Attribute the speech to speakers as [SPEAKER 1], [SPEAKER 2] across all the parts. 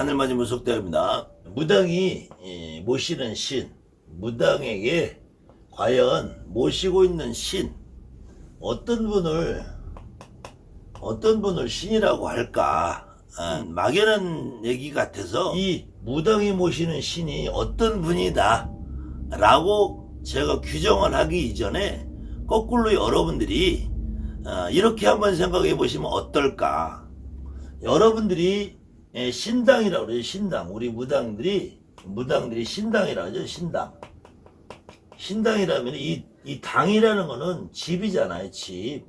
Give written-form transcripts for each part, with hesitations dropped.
[SPEAKER 1] 하늘맞이 무속대입니다. 무당이 모시는 신, 무당에게 과연 모시고 있는 신, 어떤 분을 신이라고 할까? 막연한 얘기 같아서 이 무당이 모시는 신이 어떤 분이다 라고 제가 규정을 하기 이전에 거꾸로 여러분들이 이렇게 한번 생각해 보시면 어떨까? 여러분들이 신당이라고 그래요. 신당. 우리 무당들이 신당이라고 하죠. 신당이라면 이 당이라는 거는 집이잖아요. 집.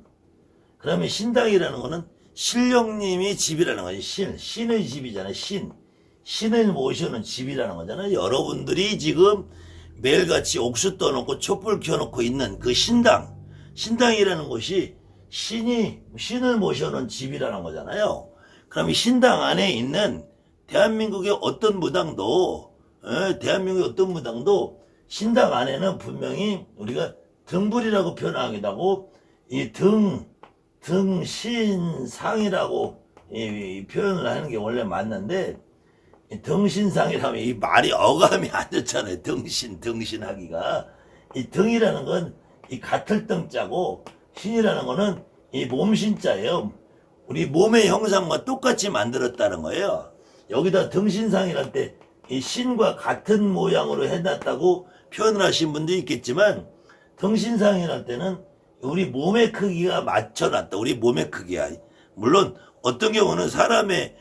[SPEAKER 1] 그러면 신당이라는 거는 신령님이 집이라는 거지. 신의 집이잖아요. 신을 모셔놓은 집이라는 거잖아요. 여러분들이 지금 매일같이 옥수 떠놓고 촛불 켜놓고 있는 그 신당이라는 곳이 신을 모셔놓은 집이라는 거잖아요. 그럼 이 신당 안에 있는 대한민국의 어떤 무당도 신당 안에는 분명히 우리가 등불이라고 표현하기도 하고 이 등신상이라고 이 표현을 하는 게 원래 맞는데, 등신상이라면 이 말이 어감이 안 좋잖아요. 등신하기가. 이 등이라는 건 이 같을 등자고, 신이라는 거는 이 몸신자예요. 우리 몸의 형상과 똑같이 만들었다는 거예요. 여기다 등신상이랄 때 이 신과 같은 모양으로 해놨다고 표현을 하신 분도 있겠지만, 등신상이랄 때는 우리 몸의 크기가 맞춰놨다. 우리 몸의 크기야. 물론 어떤 경우는 사람의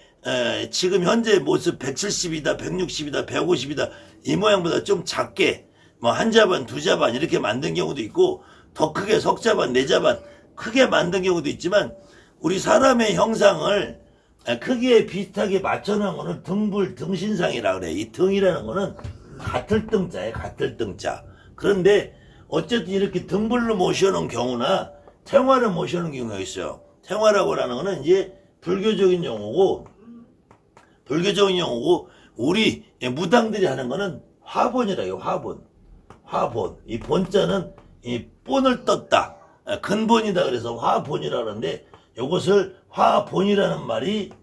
[SPEAKER 1] 지금 현재 모습 170이다, 160이다, 150이다 이 모양보다 좀 작게 뭐 한 자반, 두 자반 이렇게 만든 경우도 있고, 더 크게 석 자반, 네 자반 크게 만든 경우도 있지만, 우리 사람의 형상을 크기에 비슷하게 맞춰놓은 거는 등신상이라 그래. 이 등이라는 거는 같을 등자예요. 같을 등자. 그런데 어쨌든 이렇게 등불로 모셔놓은 경우나 태화를 모셔놓은 경우가 있어요. 태화라고 하는 거는 이제 불교적인 용어고 우리 무당들이 하는 거는 화본이라 해요. 화본. 이 본자는 이 본을 떴다. 근본이다. 그래서 화본이라 그러는데, 이것을 화본이라는 말이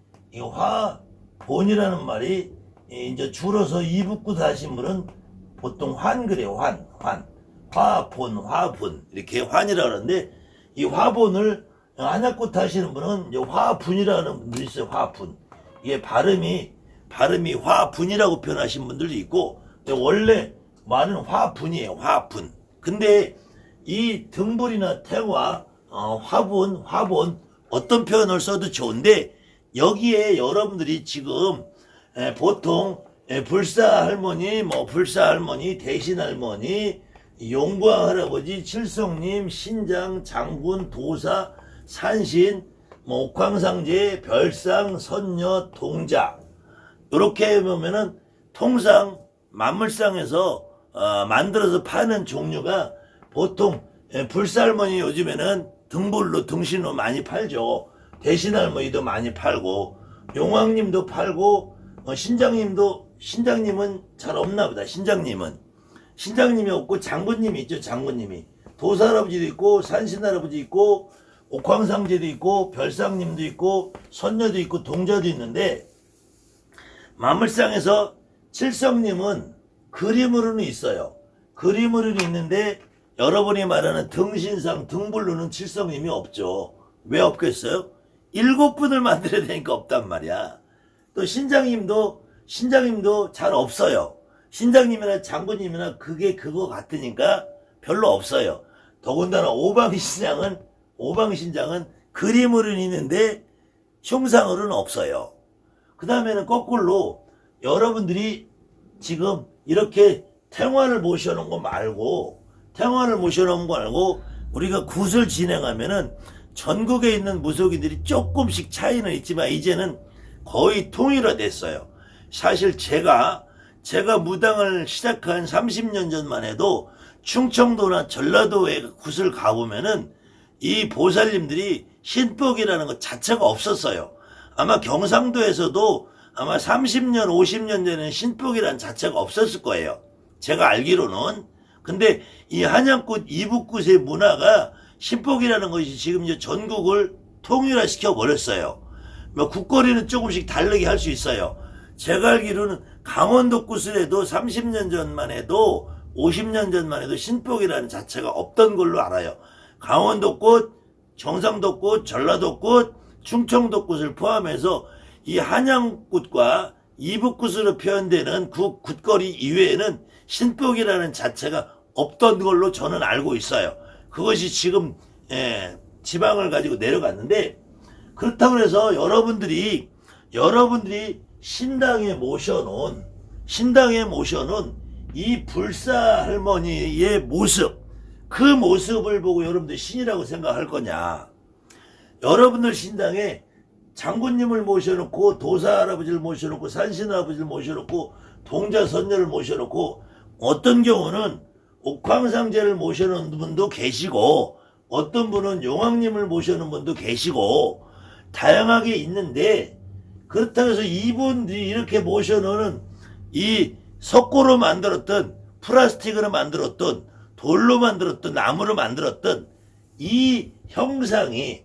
[SPEAKER 1] 이제 줄어서 이북구사 하신 분은 보통 환 그래요. 화본 이렇게 환이라 그러는데, 이 화본을 한약꽃 하시는 분은 이제 화분이라는 분도 있어요. 화분. 이게 발음이 화분이라고 표현하신 분들도 있고, 원래 말은 화분이에요. 화분. 근데 이 등불이나 태화, 화본 어떤 표현을 써도 좋은데, 여기에 여러분들이 지금 보통 불사할머니, 대신할머니, 용광 할아버지, 칠성님, 신장, 장군, 도사, 산신, 옥황상제, 별상, 선녀, 동자, 이렇게 보면은 통상 만물상에서 만들어서 파는 종류가 보통 불사할머니 요즘에는 등불로 등신으로 많이 팔죠. 대신할머니도 많이 팔고, 용왕님도 팔고, 신장님은 잘 없나 보다. 신장님이 없고 장군님이 있죠. 장군님이. 도사할아버지도 있고, 산신할아버지 있고, 옥황상제도 있고, 별상님도 있고, 선녀도 있고, 동자도 있는데, 만물상에서 칠성님은 그림으로는 있어요. 그림으로는 있는데, 여러분이 말하는 등신상, 등불로는 칠성님이 없죠. 왜 없겠어요? 7분을 만들어야 되니까 없단 말이야. 또 신장님도 잘 없어요. 신장님이나 장군님이나 그거 같으니까 별로 없어요. 더군다나 오방신장은 그림으로는 있는데 흉상으로는 없어요. 그 다음에는 거꾸로 여러분들이 지금 이렇게 태화를 모셔놓은 거 말고, 우리가 굿을 진행하면은 전국에 있는 무속인들이 조금씩 차이는 있지만 이제는 거의 통일화됐어요. 사실 제가 무당을 시작한 30년 전만 해도 충청도나 전라도에 굿을 가보면은 이 보살님들이 신복이라는 것 자체가 없었어요. 아마 경상도에서도 아마 30년, 50년 전에는 신복이라는 자체가 없었을 거예요. 제가 알기로는. 근데 이 한양굿, 이북굿의 문화가 신복이라는 것이 지금 이제 전국을 통일화시켜 버렸어요. 뭐 국거리는 조금씩 다르게 할 수 있어요. 제가 알기로는 강원도 구슬에도 30년 전만 해도 50년 전만 해도 신복이라는 자체가 없던 걸로 알아요. 강원도 꽃, 경상도 꽃, 전라도 꽃, 충청도 꽃을 포함해서 이 한양꽃과 이북꽃으로 표현되는 그 굿거리 이외에는 신복이라는 자체가 없던 걸로 저는 알고 있어요. 그것이 지금 지방을 가지고 내려갔는데, 그렇다고 해서 여러분들이 신당에 모셔놓은 이 불사 할머니의 모습, 그 모습을 보고 여러분들 신이라고 생각할 거냐? 여러분들 신당에 장군님을 모셔놓고 도사 할아버지를 모셔놓고 산신 할아버지를 모셔놓고 동자 선녀를 모셔놓고 어떤 경우는 옥황상제를 모셔놓은 분도 계시고 어떤 분은 용왕님을 모셔놓은 분도 계시고 다양하게 있는데, 그렇다고 해서 이분들이 이렇게 모셔놓은 이 석고로 만들었던, 플라스틱으로 만들었던, 돌로 만들었던, 나무로 만들었던 이 형상이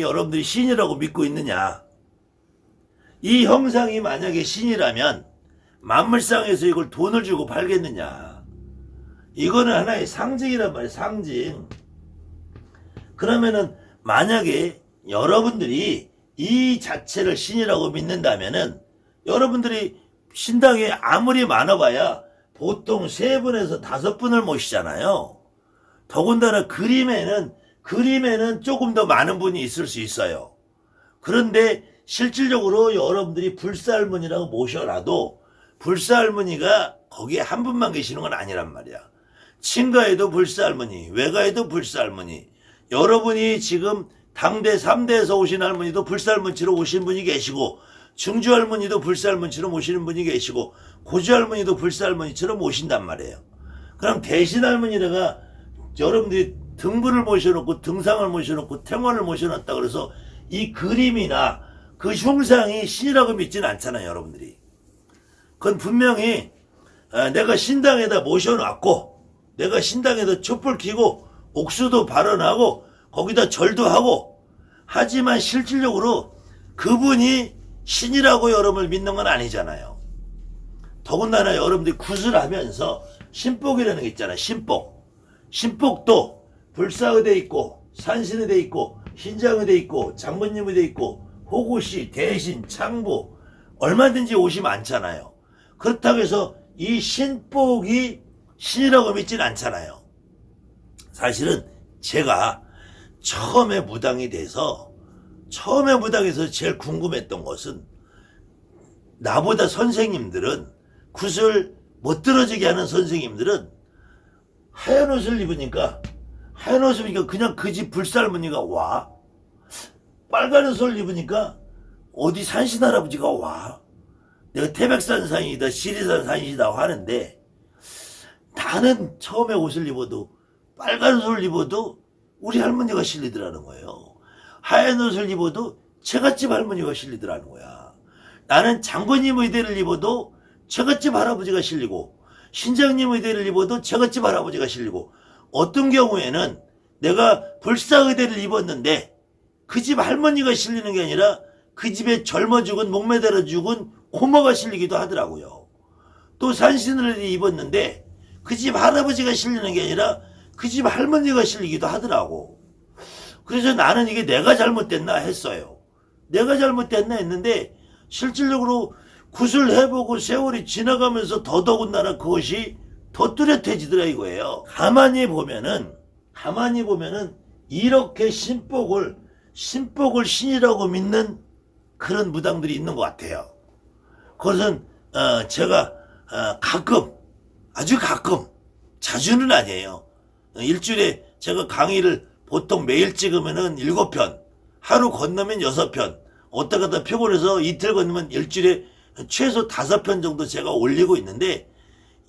[SPEAKER 1] 여러분들이 신이라고 믿고 있느냐? 이 형상이 만약에 신이라면 만물상에서 이걸 돈을 주고 팔겠느냐? 이거는 하나의 상징이란 말이에요. 상징. 그러면은 만약에 여러분들이 이 자체를 신이라고 믿는다면은 여러분들이 신당에 아무리 많아봐야 보통 3분에서 5분을 모시잖아요. 더군다나 그림에는 조금 더 많은 분이 있을 수 있어요. 그런데 실질적으로 여러분들이 불사할머니라고 모셔놔도 불사할머니가 거기에 한 분만 계시는 건 아니란 말이야. 친가에도 불사할머니, 외가에도 불사할머니, 여러분이 지금 당대 3대에서 오신 할머니도 불사할머니로 오신 분이 계시고, 증주할머니도 불사할머니처럼 오시는 분이 계시고, 고주할머니도 불사할머니처럼 오신단 말이에요. 그럼 대신할머니가 여러분들이 등불을 모셔놓고 등상을 모셔놓고 탱원을 모셔놨다 그래서 이 그림이나 그 흉상이 신이라고 믿지는 않잖아요, 여러분들이. 그건 분명히 내가 신당에다 모셔놨고, 내가 신당에다 촛불 켜고 옥수도 발언하고 거기다 절도 하고, 하지만 실질적으로 그분이 신이라고 여러분을 믿는 건 아니잖아요. 더군다나 여러분들이 굿을 하면서 신복이라는 게 있잖아요. 신복도 불사의대 있고 산신의대 있고 신장의대 있고 장모님의대 있고 호구씨, 대신, 창부 얼마든지 옷이 많잖아요. 그렇다고 해서 이 신복이 신이라고 믿지는 않잖아요. 사실은 제가 처음에 무당이 돼서 제일 궁금했던 것은, 나보다 선생님들은, 굿을 못 들어지게 하는 선생님들은 하얀 옷을 입으니까 그냥 그 집 불사할머니가 와. 빨간 옷을 입으니까 어디 산신 할아버지가 와. 내가 태백산 산이다, 시리산 산이다 하는데, 나는 처음에 옷을 입어도, 빨간 옷을 입어도 우리 할머니가 실리더라는 거예요. 하얀 옷을 입어도 처갓집 할머니가 실리더라는 거야. 나는 장군님 의대를 입어도 처갓집 할아버지가 실리고, 신장님 의대를 입어도 처갓집 할아버지가 실리고, 어떤 경우에는 내가 불사의대를 입었는데 그 집 할머니가 실리는 게 아니라 그 집에 젊어 죽은 목매달아 죽은 고모가 실리기도 하더라고요. 또 산신을 입었는데 그 집 할아버지가 실리는 게 아니라 그 집 할머니가 실리기도 하더라고. 그래서 나는 이게 내가 잘못됐나 했어요. 내가 잘못됐나 했는데, 실질적으로 굿을 해보고 세월이 지나가면서 더더군다나 그것이 더 뚜렷해지더라 이거예요. 가만히 보면은 이렇게 신복을 신이라고 믿는 그런 무당들이 있는 것 같아요. 그것은 제가 아주 가끔, 자주는 아니에요. 일주일에 제가 강의를 보통 매일 찍으면은 7편, 하루 건너면 6편, 어따 갔다 피곤해서 이틀 건너면 일주일에 최소 5편 정도 제가 올리고 있는데,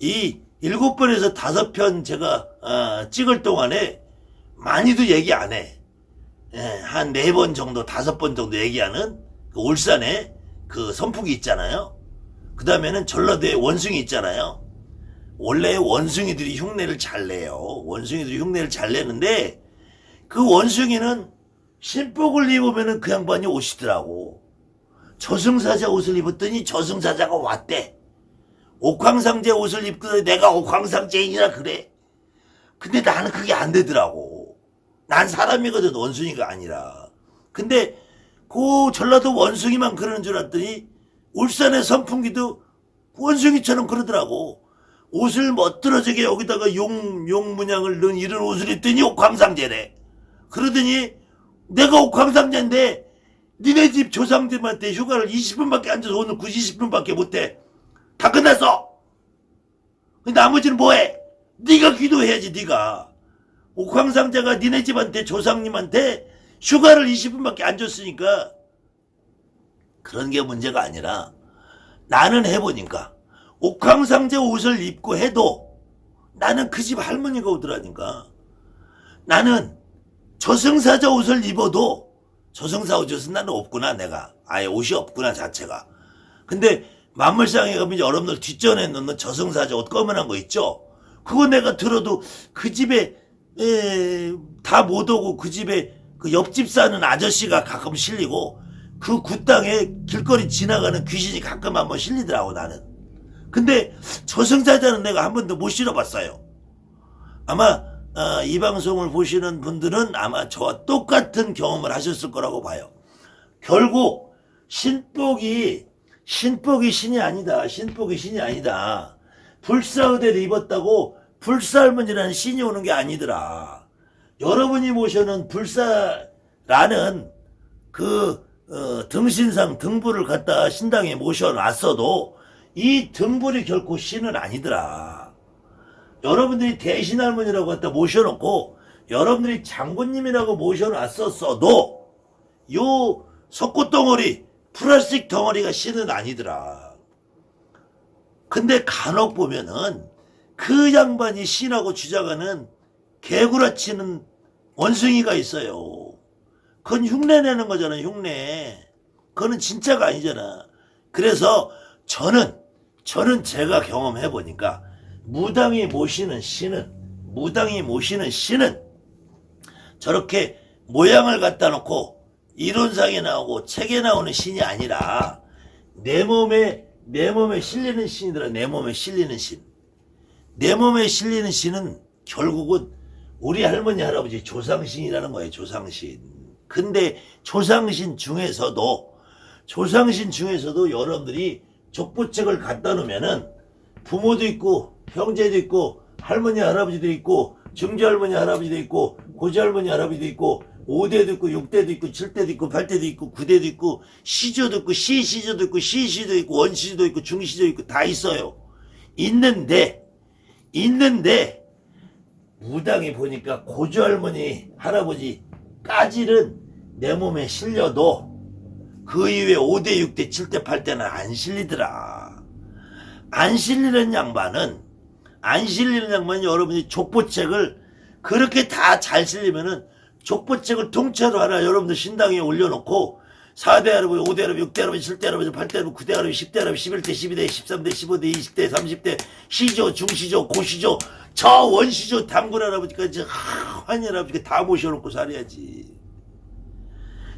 [SPEAKER 1] 이 7편에서 5편 제가 찍을 동안에 많이도 얘기 안 해. 한 4번 정도, 5번 정도 얘기하는 그 울산에 그 선풍기 있잖아요. 그 다음에는 전라도에 원숭이 있잖아요. 원래 원숭이들이 흉내를 잘 내요. 원숭이들이 흉내를 잘 내는데, 그 원숭이는 신복을 입으면은 그 양반이 오시더라고. 저승사자 옷을 입었더니 저승사자가 왔대. 옥황상제 옷을 입고 내가 옥황상제인이라 그래. 근데 나는 그게 안 되더라고. 난 사람이거든, 원숭이가 아니라. 근데 그 전라도 원숭이만 그러는 줄 알았더니 울산의 선풍기도 원숭이처럼 그러더라고. 옷을 멋들어지게 여기다가 용 문양을 넣은 이런 옷을 입더니 옥황상제래. 그러더니 내가 옥황상제인데 니네 집 조상들한테 휴가를 20분밖에 앉아서 오늘 20분밖에 못해. 다 끝났어. 나머지는 뭐해? 네가 기도해야지. 네가 옥황상제가 니네 집한테 조상님한테 휴가를 20분밖에 안 줬으니까. 그런 게 문제가 아니라 나는 해보니까 옥황상제 옷을 입고 해도 나는 그 집 할머니가 오더라니까. 나는 저승사자 옷을 입어도 저승사 옷은 나는 없구나. 내가 아예 옷이 없구나 자체가. 근데 만물상에 가면 여러분들 뒷전에 넣는 저승사자 옷 검은한 거 있죠. 그거 내가 들어도 그 집에 다 못 오고 그 집에 그 옆집 사는 아저씨가 가끔 실리고 그 굿땅에 길거리 지나가는 귀신이 가끔 한번 실리더라고 나는. 근데 저승사자는 내가 한 번도 못 실어봤어요. 아마 이 방송을 보시는 분들은 아마 저와 똑같은 경험을 하셨을 거라고 봐요. 결국 신복이 신이 아니다. 신복이 신이 아니다. 불사의대를 입었다고 불사할머니라는 신이 오는 게 아니더라. 여러분이 모셔는 불사라는 그 등신상 등불을 갖다 신당에 모셔놨어도 이 등불이 결코 신은 아니더라. 여러분들이 대신할머니라고 갖다 모셔놓고 여러분들이 장군님이라고 모셔놨었어도 요 석고덩어리 플라스틱 덩어리가 신은 아니더라. 근데 간혹 보면은 그 양반이 신하고 주장하는 개구라치는 원숭이가 있어요. 그건 흉내 내는 거잖아. 흉내. 그거는 진짜가 아니잖아. 그래서 저는 제가 경험해 보니까 무당이 모시는 신은 저렇게 모양을 갖다 놓고 이론상에 나오고 책에 나오는 신이 아니라 내 몸에 실리는 신이더라. 내 몸에 실리는 신. 내 몸에 실리는 신은 결국은 우리 할머니 할아버지 조상신이라는 거예요. 조상신. 근데 조상신 중에서도 여러분들이 족보책을 갖다 놓으면은 부모도 있고 형제도 있고 할머니 할아버지도 있고 증조할머니 할아버지도 있고 고조할머니 할아버지도 있고 5대도 있고 6대도 있고 7대도 있고 8대도 있고 9대도 있고 시조도 있고 시시조도 있고 시시도 있고 원시도 있고 중시도 있고 다 있어요. 있는데 무당이 보니까 고조할머니 할아버지까지는 내 몸에 실려도 그 이후에 5대 6대 7대 8대는 안 실리더라. 안 실리는 양반은 여러분이 족보책을 그렇게 다 잘 실리면은 족보책을 통째로 하나 여러분들 신당에 올려놓고 4대 할아버지, 5대 할아버지, 6대 할아버지, 7대 할아버지, 8대 할아버지, 9대 할아버지, 10대 할아버지, 11대, 12대, 13대, 15대, 20대, 30대, 시조, 중시조, 고시조, 저 원시조, 당군 할아버지까지 환희 할아버지까지 다 모셔놓고 살아야지.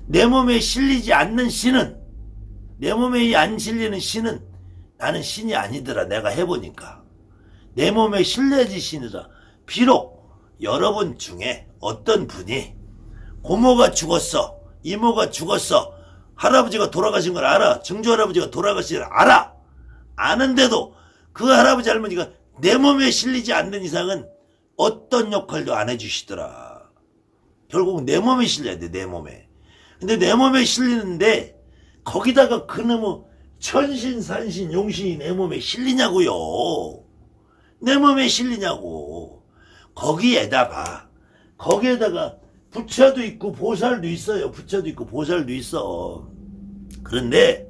[SPEAKER 1] 내 몸에 실리지 않는 신은, 내 몸에 안 실리는 신은 나는 신이 아니더라. 내가 해보니까. 내 몸에 실려야지 신이다. 비록 여러분 중에 어떤 분이 고모가 죽었어, 이모가 죽었어, 할아버지가 돌아가신 걸 알아, 증조할아버지가 돌아가신 걸 알아. 아는데도 그 할아버지 할머니가 내 몸에 실리지 않는 이상은 어떤 역할도 안 해주시더라. 결국 내 몸에 실려야 돼. 내 몸에. 근데 내 몸에 실리는데 거기다가 그놈의 천신 산신 용신이 내 몸에 실리냐고요. 내 몸에 실리냐고. 거기에다가 부처도 있고 보살도 있어요. 부처도 있고 보살도 있어. 그런데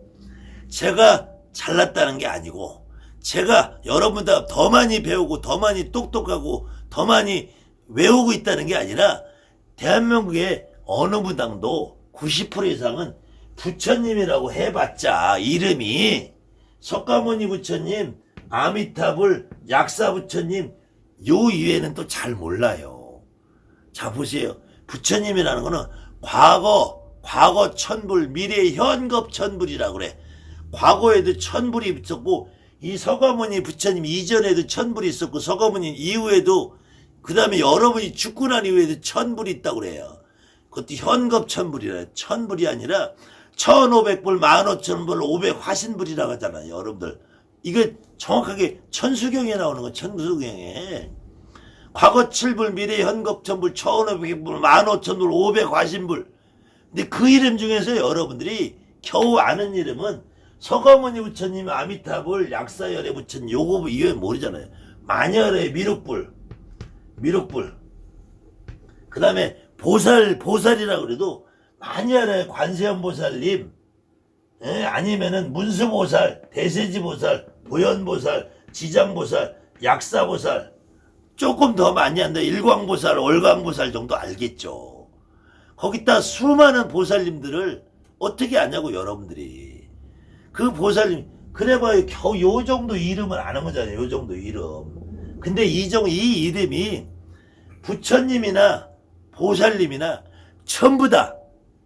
[SPEAKER 1] 제가 잘났다는 게 아니고 제가 여러분보다 더 많이 배우고 더 많이 똑똑하고 더 많이 외우고 있다는 게 아니라 대한민국의 어느 무당도 90% 이상은 부처님이라고 해봤자 이름이 석가모니 부처님, 아미타불, 약사 부처님 요 이외에는 또 잘 몰라요. 자 보세요. 부처님이라는 거는 과거 과거 천불, 미래 현겁 천불이라고 그래. 과거에도 천불이 있었고 이 서가모니 부처님 이전에도 천불이 있었고 서가모니 이후에도 그 다음에 여러분이 죽고 난 이후에도 천불이 있다고 그래요. 그것도 현겁 천불이라. 천불이 아니라 1500불, 15,000불, 500화신불이라고 하잖아요. 여러분들 이거 정확하게 천수경에 나오는 거. 천수경에 과거 7불, 미래 현겁 천불, 1500불, 15,000불, 500화신불. 근데 그 이름 중에서 여러분들이 겨우 아는 이름은 서가모니 부처님, 아미타불, 약사열의 부처님, 요거 이외에 모르잖아요. 마녀의 미륵불. 그 다음에 보살이라고 그래도 마녀의 관세음보살님, 아니면은 문수보살, 대세지보살, 보현보살, 지장보살, 약사보살, 조금 더 많이 한다. 일광보살, 월광보살 정도 알겠죠. 거기다 수많은 보살님들을 어떻게 아냐고 여러분들이. 그 보살님 그래봐야 겨우 요 정도 이름은 아는 거잖아요. 요 정도 이름. 근데 이 이름이 부처님이나 보살님이나 전부 다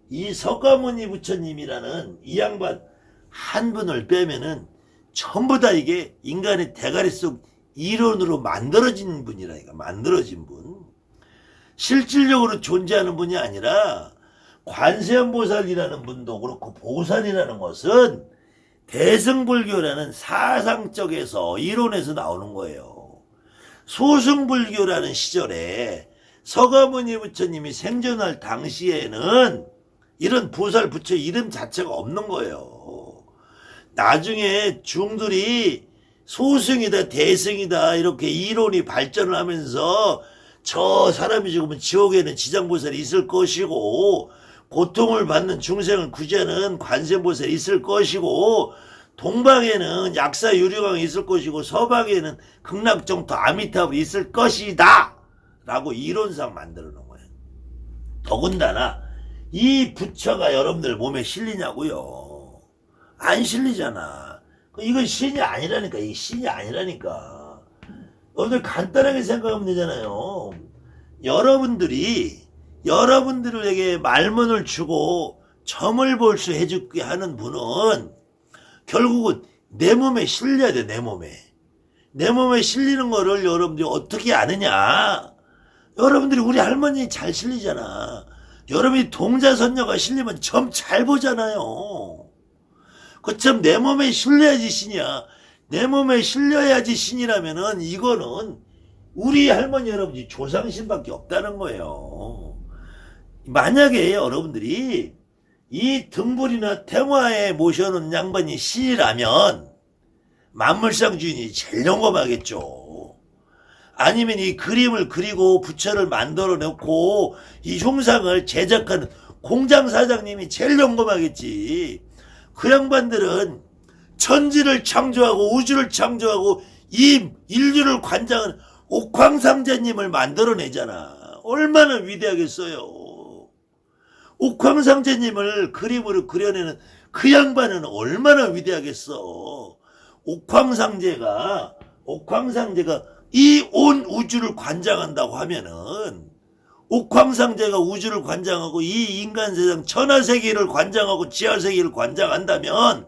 [SPEAKER 1] 이 서가모니 부처님이라는 이 양반 한 분을 빼면은 전부 다 이게 인간의 대가리 속 이론으로 만들어진 분이라니까. 만들어진 분. 실질적으로 존재하는 분이 아니라 관세음보살이라는 분도 그렇고 보살이라는 것은 대승불교라는 사상적에서 이론에서 나오는 거예요. 소승불교라는 시절에 서가모니 부처님이 생존할 당시에는 이런 보살 부처 이름 자체가 없는 거예요. 나중에 중들이 소승이다 대승이다 이렇게 이론이 발전을 하면서 저 사람이 죽으면 지옥에는 지장보살이 있을 것이고 고통을 받는 중생을 구제하는 관세음보살이 있을 것이고 동방에는 약사 유리광이 있을 것이고 서방에는 극락정토 아미타불이 있을 것이다 라고 이론상 만들어 놓은 거예요. 더군다나 이 부처가 여러분들 몸에 실리냐고요. 안 실리잖아. 이건 신이 아니라니까. 이게 신이 아니라니까. 여러분들 간단하게 생각하면 되잖아요. 여러분들에게 말문을 주고 점을 볼 수 해주게 하는 분은 결국은 내 몸에 실려야 돼. 내 몸에 실리는 거를 여러분들이 어떻게 아느냐. 여러분들이 우리 할머니 잘 실리잖아. 여러분이 동자선녀가 실리면 점 잘 보잖아요. 그 점 내 몸에 실려야지 신이야. 내 몸에 실려야지 신이라면은 이거는 우리 할머니 여러분이 조상신밖에 없다는 거예요. 만약에 여러분들이 이 등불이나 태화에 모셔놓은 양반이 신이라면 만물상 주인이 제일 영검하겠죠. 아니면 이 그림을 그리고 부처를 만들어 놓고 이 흉상을 제작하는 공장 사장님이 제일 영검하겠지. 그 양반들은 천지를 창조하고 우주를 창조하고 이 인류를 관장하는 옥황상제님을 만들어내잖아. 얼마나 위대하겠어요. 옥황상제님을 그림으로 그려내는 그 양반은 얼마나 위대하겠어. 옥황상제가 이 온 우주를 관장한다고 하면은 옥황상제가 우주를 관장하고 이 인간세상 천하세계를 관장하고 지하세계를 관장한다면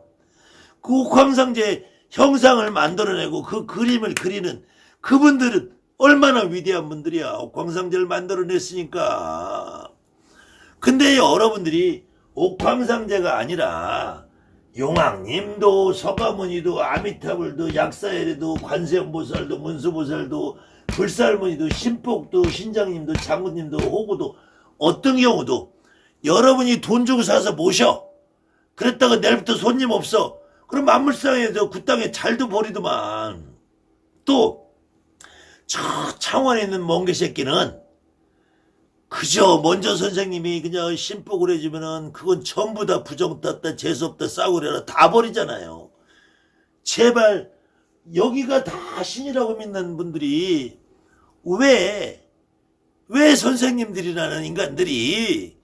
[SPEAKER 1] 그 옥황상제 형상을 만들어내고 그 그림을 그리는 그분들은 얼마나 위대한 분들이야. 옥황상제를 만들어냈으니까. 근데 여러분들이 옥황상제가 아니라 용왕님도 서가모니도 아미타불도 약사열애도 관세음보살도 문수보살도 불살모니도 신복도 신장님도 장군님도 호구도 어떤 경우도 여러분이 돈 주고 사서 모셔. 그랬다가 내일부터 손님 없어. 그럼 만물상에서 그 땅에 잘도 버리더만. 또 저 창원에 있는 멍게 새끼는 그저 먼저 선생님이 그냥 신복을 해주면은 그건 전부 다 부정 떴다 재수없다 싸구려라 다 버리잖아요. 제발 여기가 다 신이라고 믿는 분들이 왜 선생님들이라는 인간들이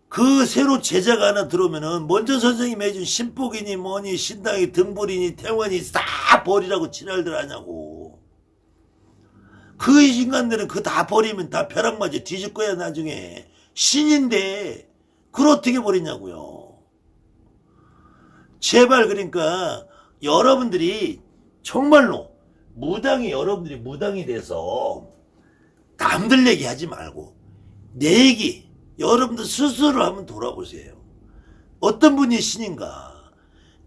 [SPEAKER 1] 그 새로 제자가 하나 들어오면은 먼저 선생님이 해준 신복이니 뭐니 신당이 등불이니 태원이 다 버리라고 지랄들 하냐고. 그 인간들은 그 다 버리면 다 벼락 맞아 뒤질 거야 나중에. 신인데 그걸 어떻게 버리냐고요. 제발 그러니까 여러분들이 정말로 여러분들이 무당이 돼서 남들 얘기하지 말고 내 얘기 여러분들 스스로 한번 돌아보세요. 어떤 분이 신인가?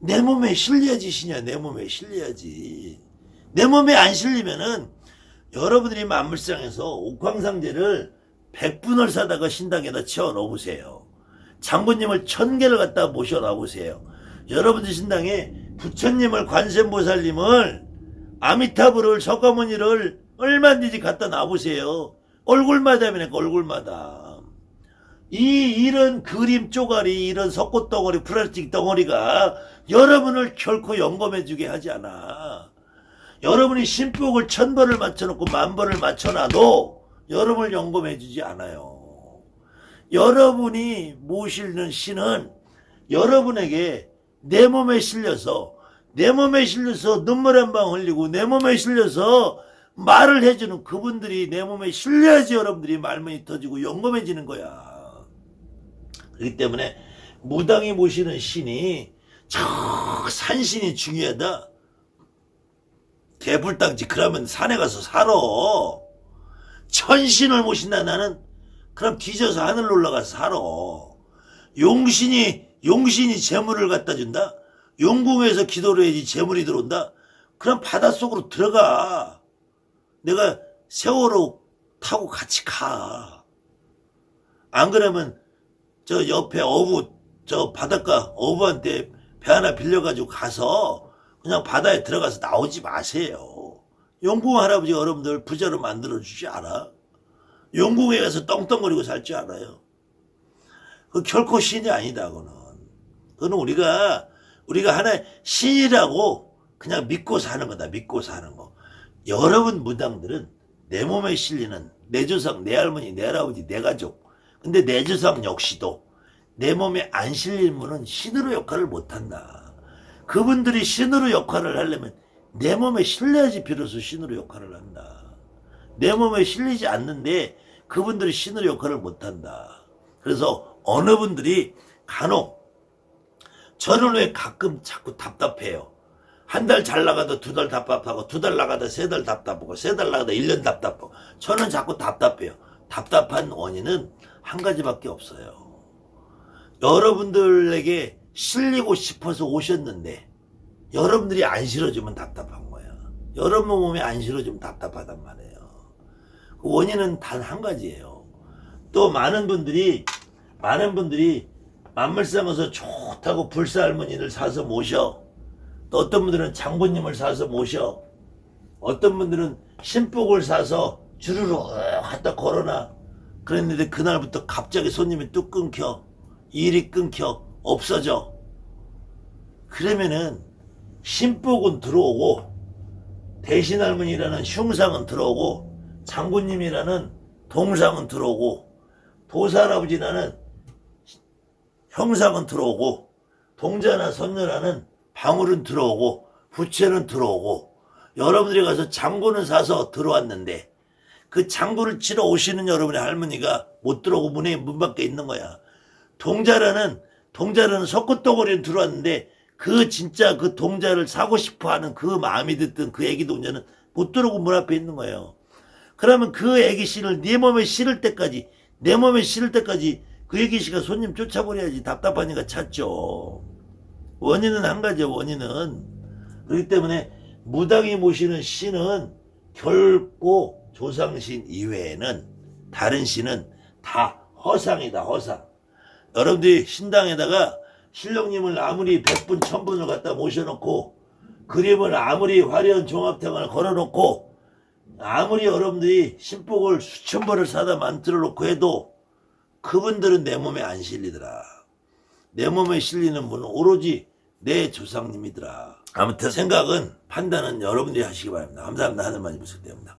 [SPEAKER 1] 내 몸에 실려야지 신이야. 내 몸에 실려야지. 내 몸에 안 실리면은 여러분들이 만물상에서 옥황상제를 100분을 사다가 신당에다 채워 넣어보세요. 장군님을 1000개를 갖다 모셔 놔보세요. 여러분들 신당에 부처님을 관세음보살님을 아미타불을 석가모니를 얼마든지 갖다 놔보세요. 얼굴마담이니까 얼굴마담. 이런 그림 쪼가리, 이런 석고 덩어리, 플라스틱 덩어리가 여러분을 결코 영검해주게 하지 않아. 여러분이 신복을 1000번을 맞춰놓고 10,000번을 맞춰놔도 여러분을 영검해주지 않아요. 여러분이 모시는 신은 여러분에게 내 몸에 실려서 눈물 한 방 흘리고 내 몸에 실려서 말을 해주는 그분들이 내 몸에 실려야지 여러분들이 말문이 터지고 영검해지는 거야. 그렇기 때문에 무당이 모시는 신이 저 산신이 중요하다. 개불당지 그러면 산에 가서 살아. 천신을 모신다 나는 그럼 뒤져서 하늘로 올라가서 살아. 용신이 재물을 갖다 준다. 용궁에서 기도를 해야지 재물이 들어온다. 그럼 바닷속으로 들어가. 내가 세월호 타고 같이 가. 안 그러면 저 옆에 저 바닷가 어부한테 배 하나 빌려가지고 가서 그냥 바다에 들어가서 나오지 마세요. 용궁 할아버지 여러분들 부자로 만들어주지 않아? 용궁에 가서 떵떵거리고 살 줄 알아요? 그 결코 신이 아니다. 그거는 우리가 하나의 신이라고 그냥 믿고 사는 거다. 믿고 사는 거. 여러분 무당들은 내 몸에 실리는 내 조상, 내 할머니, 내 할아버지, 내 가족. 근데 내 조상 역시도 내 몸에 안 실린 분은 신으로 역할을 못한다. 그분들이 신으로 역할을 하려면 내 몸에 실려야지 비로소 신으로 역할을 한다. 내 몸에 실리지 않는데 그분들이 신으로 역할을 못한다. 그래서 어느 분들이 간혹 저는 왜 가끔 자꾸 답답해요. 한 달 잘 나가다 2달 답답하고 2달 나가다 3달 답답하고 3달 나가다 1년 답답하고 저는 자꾸 답답해요. 답답한 원인은 한 가지밖에 없어요. 여러분들에게 실리고 싶어서 오셨는데 여러분들이 안 실어주면 답답한 거야. 여러분 몸에 안 실어주면 답답하단 말이에요. 그 원인은 단 한 가지예요. 또 많은 분들이 만물상에서 좋다고 불사할머니를 사서 모셔. 또 어떤 분들은 장군님을 사서 모셔. 어떤 분들은 신복을 사서 주르륵 갖다 걸어놔. 그랬는데 그날부터 갑자기 손님이 뚝 끊겨. 일이 끊겨. 없어져. 그러면은 신복은 들어오고 대신할머니라는 흉상은 들어오고 장군님이라는 동상은 들어오고 보살아버지라는 형상은 들어오고 동자나 선녀라는 방울은 들어오고 부채는 들어오고 여러분들이 가서 장구는 사서 들어왔는데 그 장구를 치러 오시는 여러분의 할머니가 못 들어오고 문 밖에 있는 거야. 동자라는 석고덩어리는 들어왔는데 진짜 그 동자를 사고 싶어 하는 그 마음이 듣던 그 애기 동자는 못 들어오고 문 앞에 있는 거예요. 그러면 그 애기 씨를 내 몸에 실을 때까지 그 애기 씨가 손님 쫓아버려야지. 답답하니까 찾죠. 원인은 한 가지요. 원인은. 그렇기 때문에 무당이 모시는 신은 결코 조상신 이외에는 다른 신은 다 허상이다. 허상. 여러분들이 신당에다가 신령님을 아무리 100분 1000분을 갖다 모셔놓고 그림을 아무리 화려한 종합탕을 걸어놓고 아무리 여러분들이 신복을 수천 벌을 사다 만들어 놓고 해도 그분들은 내 몸에 안 실리더라. 내 몸에 실리는 분은 오로지 내 조상님이더라. 아무튼 생각은 판단은 여러분들이 하시기 바랍니다. 감사합니다. 하늘만 입으실 때입니다.